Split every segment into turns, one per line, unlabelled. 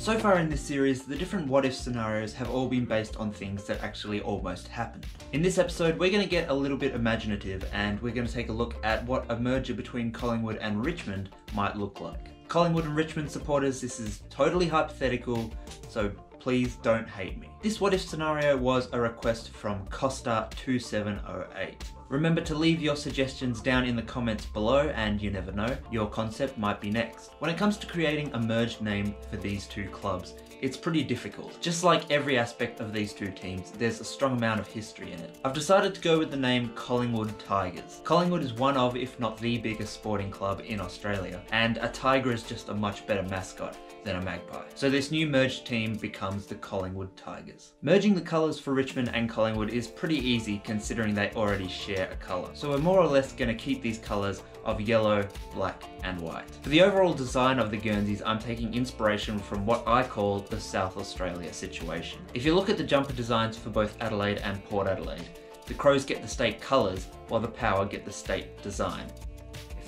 So far in this series, the different what-if scenarios have all been based on things that actually almost happened. In this episode, we're going to get a little bit imaginative and we're going to take a look at what a merger between Collingwood and Richmond might look like. Collingwood and Richmond supporters, this is totally hypothetical, so please don't hate me. This what-if scenario was a request from Costa2708. Remember to leave your suggestions down in the comments below, and you never know, your concept might be next. When it comes to creating a merged name for these two clubs, it's pretty difficult. Just like every aspect of these two teams, there's a strong amount of history in it. I've decided to go with the name Collingwood Tigers. Collingwood is one of, if not the biggest sporting club in Australia, and a tiger is just a much better mascot than a magpie. So this new merged team becomes the Collingwood Tigers. Merging the colours for Richmond and Collingwood is pretty easy considering they already share a colour. So we're more or less going to keep these colours of yellow, black and white. For the overall design of the Guernseys, I'm taking inspiration from what I call the South Australia situation. If you look at the jumper designs for both Adelaide and Port Adelaide, the Crows get the state colours while the Power get the state design.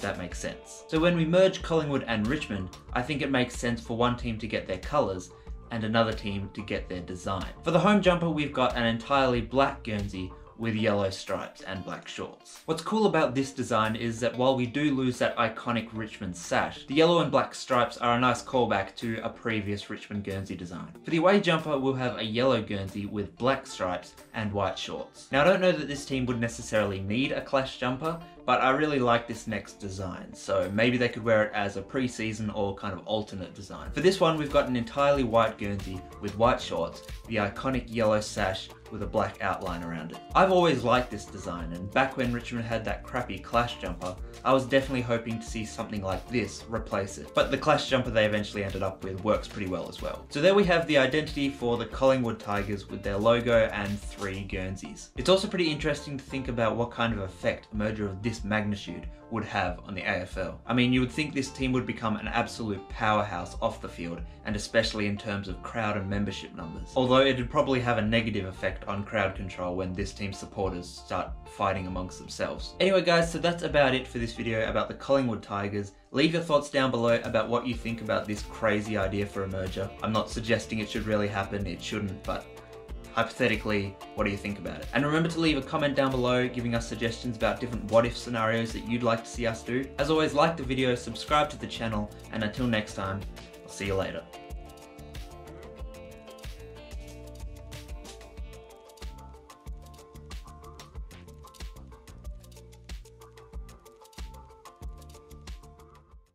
That makes sense. So when we merge Collingwood and Richmond, I think it makes sense for one team to get their colours and another team to get their design. For the home jumper, we've got an entirely black Guernsey with yellow stripes and black shorts. What's cool about this design is that while we do lose that iconic Richmond sash, the yellow and black stripes are a nice callback to a previous Richmond Guernsey design. For the away jumper, we'll have a yellow Guernsey with black stripes and white shorts. Now I don't know that this team would necessarily need a clash jumper, but I really like this next design, so maybe they could wear it as a pre-season or kind of alternate design. For this one, we've got an entirely white Guernsey with white shorts, the iconic yellow sash with a black outline around it. I've always liked this design, and back when Richmond had that crappy clash jumper, I was definitely hoping to see something like this replace it. But the clash jumper they eventually ended up with works pretty well as well. So there we have the identity for the Collingwood Tigers with their logo and 3 Guernseys. It's also pretty interesting to think about what kind of effect a merger of this magnitude would have on the AFL. I mean, you would think this team would become an absolute powerhouse off the field, and especially in terms of crowd and membership numbers. Although it'd probably have a negative effect on crowd control when this team's supporters start fighting amongst themselves. Anyway guys, so that's about it for this video about the Collingwood Tigers. Leave your thoughts down below about what you think about this crazy idea for a merger. I'm not suggesting it should really happen, it shouldn't, but hypothetically, what do you think about it? And remember to leave a comment down below giving us suggestions about different what-if scenarios that you'd like to see us do. As always, like the video, subscribe to the channel, and until next time, I'll see you later.